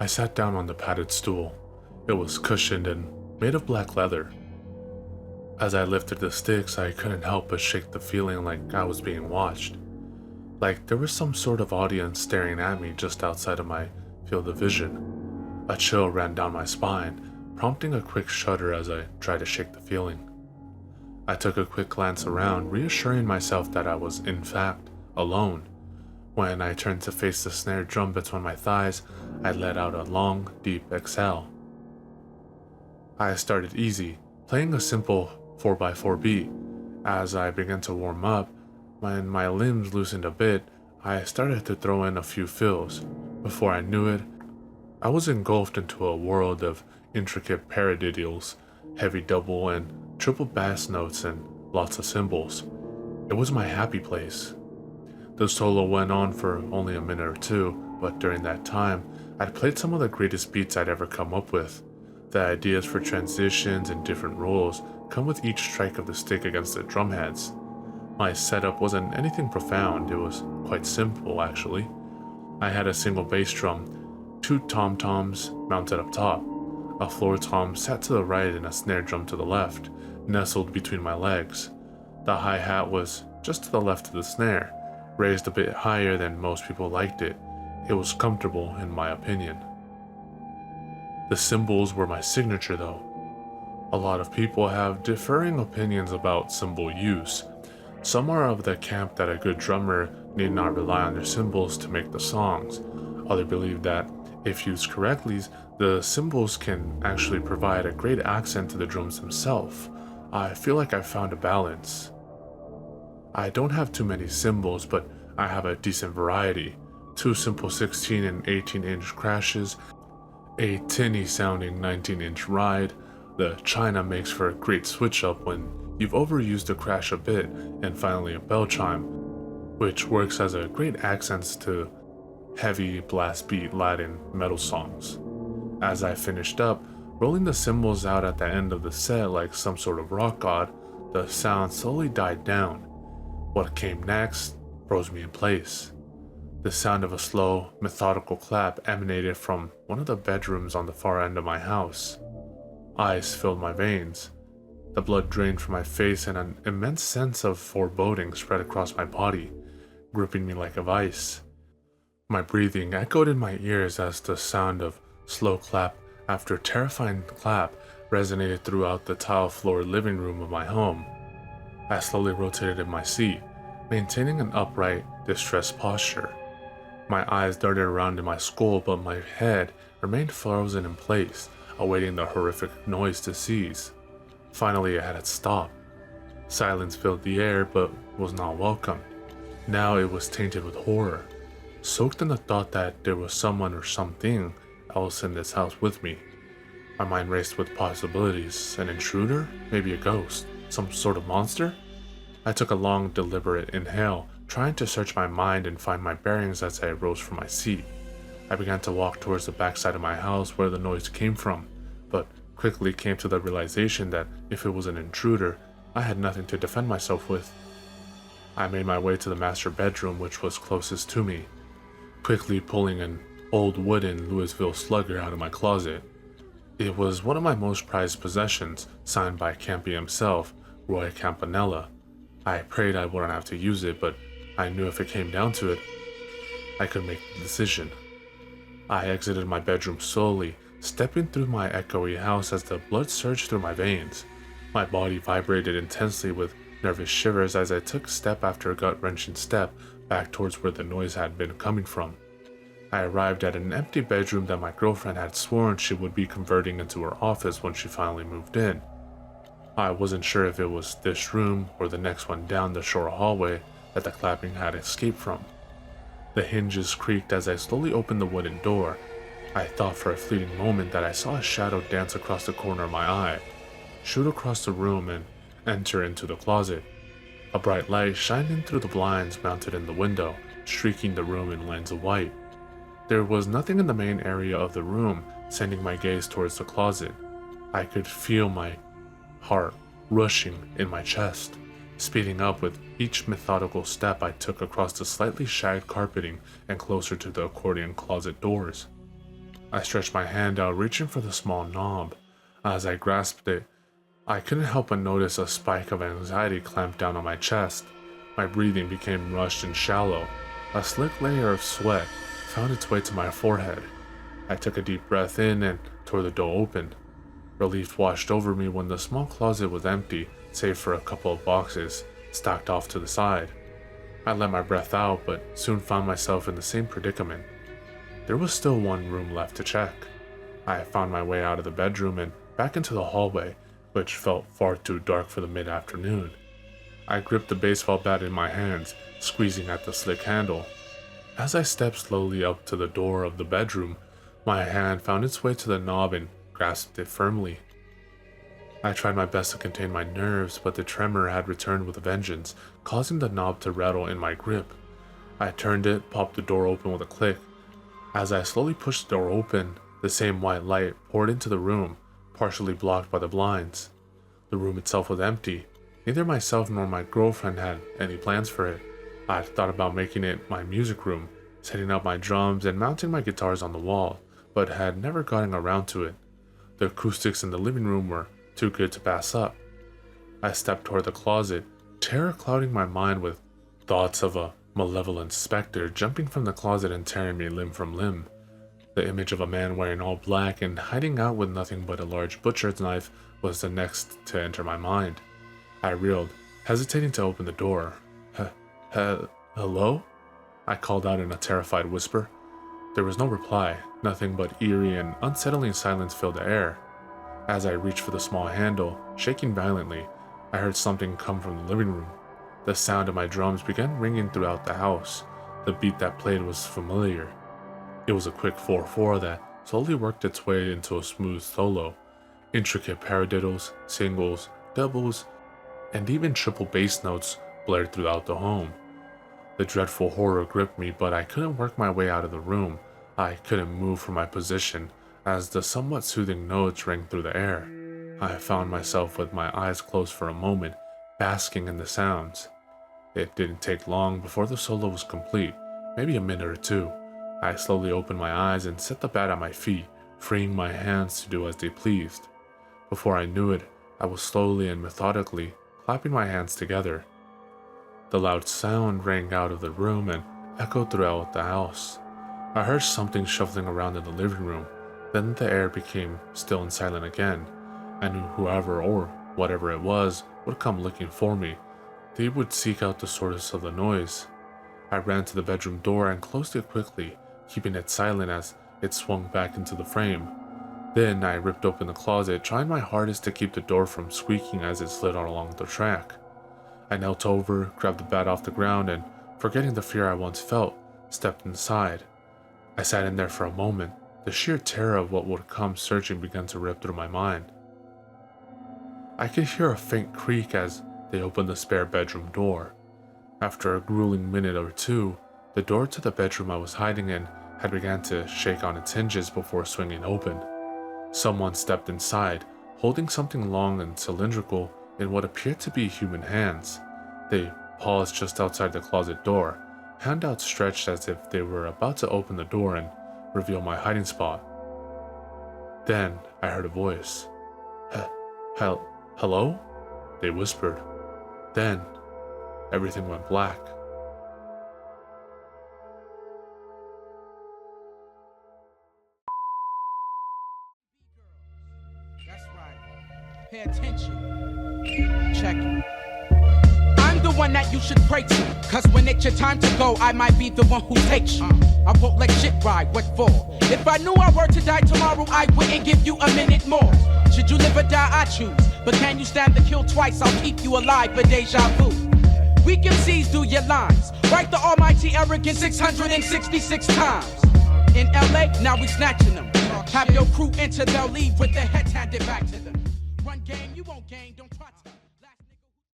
I sat down on the padded stool. It was cushioned and made of black leather. As I lifted the sticks, I couldn't help but shake the feeling like I was being watched. Like there was some sort of audience staring at me just outside of my field of vision. A chill ran down my spine, prompting a quick shudder as I tried to shake the feeling. I took a quick glance around, reassuring myself that I was, in fact, alone. When I turned to face the snare drum between my thighs, I let out a long, deep exhale. I started easy, playing a simple 4x4 beat. As I began to warm up, when my limbs loosened a bit, I started to throw in a few fills. Before I knew it, I was engulfed into a world of intricate paradiddles, heavy double and triple bass notes, and lots of cymbals. It was my happy place. The solo went on for only a minute or two, but during that time, I'd played some of the greatest beats I'd ever come up with. The ideas for transitions and different rolls come with each strike of the stick against the drumheads. My setup wasn't anything profound, it was quite simple actually. I had a single bass drum, two tom-toms mounted up top, a floor tom sat to the right and a snare drum to the left, nestled between my legs. The hi-hat was just to the left of the snare, raised a bit higher than most people liked it. It was comfortable in my opinion. The cymbals were my signature though. A lot of people have differing opinions about cymbal use. Some are of the camp that a good drummer need not rely on their cymbals to make the songs. Others believe that, if used correctly, the cymbals can actually provide a great accent to the drums themselves. I feel like I found a balance. I don't have too many cymbals, but I have a decent variety. Two simple 16 and 18-inch crashes, a tinny sounding 19-inch ride. The China makes for a great switch up when you've overused the crash a bit, and finally a bell chime, which works as a great accent to heavy blast beat Latin metal songs. As I finished up, rolling the cymbals out at the end of the set like some sort of rock god, the sound slowly died down. What came next froze me in place. The sound of a slow, methodical clap emanated from one of the bedrooms on the far end of my house. Ice filled my veins. The blood drained from my face and an immense sense of foreboding spread across my body, gripping me like a vice. My breathing echoed in my ears as the sound of slow clap after terrifying clap resonated throughout the tile-floored living room of my home. I slowly rotated in my seat, maintaining an upright, distressed posture. My eyes darted around in my skull, but my head remained frozen in place, awaiting the horrific noise to cease. Finally, it had stopped. Silence filled the air, but was not welcome. Now it was tainted with horror, soaked in the thought that there was someone or something else in this house with me. My mind raced with possibilities. An intruder? Maybe a ghost? Some sort of monster? I took a long, deliberate inhale, trying to search my mind and find my bearings as I rose from my seat. I began to walk towards the backside of my house where the noise came from, but quickly came to the realization that if it was an intruder, I had nothing to defend myself with. I made my way to the master bedroom, which was closest to me, quickly pulling an old wooden Louisville Slugger out of my closet. It was one of my most prized possessions, signed by Campy himself, Roy Campanella. I prayed I wouldn't have to use it, but I knew if it came down to it, I could make the decision. I exited my bedroom slowly, stepping through my echoey house as the blood surged through my veins. My body vibrated intensely with nervous shivers as I took step after gut-wrenching step back towards where the noise had been coming from. I arrived at an empty bedroom that my girlfriend had sworn she would be converting into her office when she finally moved in. I wasn't sure if it was this room or the next one down the short hallway that the clapping had escaped from. The hinges creaked as I slowly opened the wooden door. I thought for a fleeting moment that I saw a shadow dance across the corner of my eye, shoot across the room and enter into the closet. A bright light shined in through the blinds mounted in the window, streaking the room in lines of white. There was nothing in the main area of the room, sending my gaze towards the closet. I could feel my heart rushing in my chest, speeding up with each methodical step I took across the slightly shagged carpeting and closer to the accordion closet doors. I stretched my hand out, reaching for the small knob. As I grasped it, I couldn't help but notice a spike of anxiety clamp down on my chest. My breathing became rushed and shallow. A slick layer of sweat found its way to my forehead. I took a deep breath in and tore the door open. Relief washed over me when the small closet was empty, save for a couple of boxes stacked off to the side. I let my breath out, but soon found myself in the same predicament. There was still one room left to check. I found my way out of the bedroom and back into the hallway, which felt far too dark for the mid-afternoon. I gripped the baseball bat in my hands, squeezing at the slick handle. As I stepped slowly up to the door of the bedroom, my hand found its way to the knob and grasped it firmly. I tried my best to contain my nerves, but the tremor had returned with a vengeance, causing the knob to rattle in my grip. I turned it, popped the door open with a click. As I slowly pushed the door open, the same white light poured into the room, partially blocked by the blinds. The room itself was empty. Neither myself nor my girlfriend had any plans for it. I had thought about making it my music room, setting up my drums and mounting my guitars on the wall, but had never gotten around to it. The acoustics in the living room were too good to pass up. I stepped toward the closet, terror clouding my mind with thoughts of a malevolent specter jumping from the closet and tearing me limb from limb. The image of a man wearing all black and hiding out with nothing but a large butcher's knife was the next to enter my mind. I reeled, hesitating to open the door. Hello? I called out in a terrified whisper. There was no reply. Nothing but eerie and unsettling silence filled the air. As I reached for the small handle, shaking violently, I heard something come from the living room. The sound of my drums began ringing throughout the house. The beat that played was familiar. It was a quick 4/4 that slowly worked its way into a smooth solo. Intricate paradiddles, singles, doubles, and even triple bass notes blared throughout the home. The dreadful horror gripped me, but I couldn't work my way out of the room. I couldn't move from my position as the somewhat soothing notes rang through the air. I found myself with my eyes closed for a moment, basking in the sounds. It didn't take long before the solo was complete, maybe a minute or two. I slowly opened my eyes and set the bat at my feet, freeing my hands to do as they pleased. Before I knew it, I was slowly and methodically clapping my hands together. The loud sound rang out of the room and echoed throughout the house. I heard something shuffling around in the living room. Then the air became still and silent again. I knew whoever or whatever it was would come looking for me. They would seek out the source of the noise. I ran to the bedroom door and closed it quickly, keeping it silent as it swung back into the frame. Then I ripped open the closet, trying my hardest to keep the door from squeaking as it slid along the track. I knelt over, grabbed the bat off the ground, and, forgetting the fear I once felt, stepped inside. I sat in there for a moment. The sheer terror of what would come surging began to rip through my mind. I could hear a faint creak as they opened the spare bedroom door. After a grueling minute or two, the door to the bedroom I was hiding in had begun to shake on its hinges before swinging open. Someone stepped inside, holding something long and cylindrical in what appeared to be human hands. They paused just outside the closet door, hand outstretched as if they were about to open the door and reveal my hiding spot. Then I heard a voice. Hello? They whispered. Then everything went black. That's right. Pay attention. Check it. I'm the one that you should pray to, cause when it's your time to go, I might be the one who takes you. I won't let shit ride, what for? If I knew I were to die tomorrow, I wouldn't give you a minute more. Should you live or die, I choose. But can you stand the kill twice? I'll keep you alive for deja vu. Weak MCs do your lines. Write the almighty arrogant 666 times. In LA, now we snatching them. Have your crew enter, they'll leave with their heads handed back to them. Run game, you won't gain.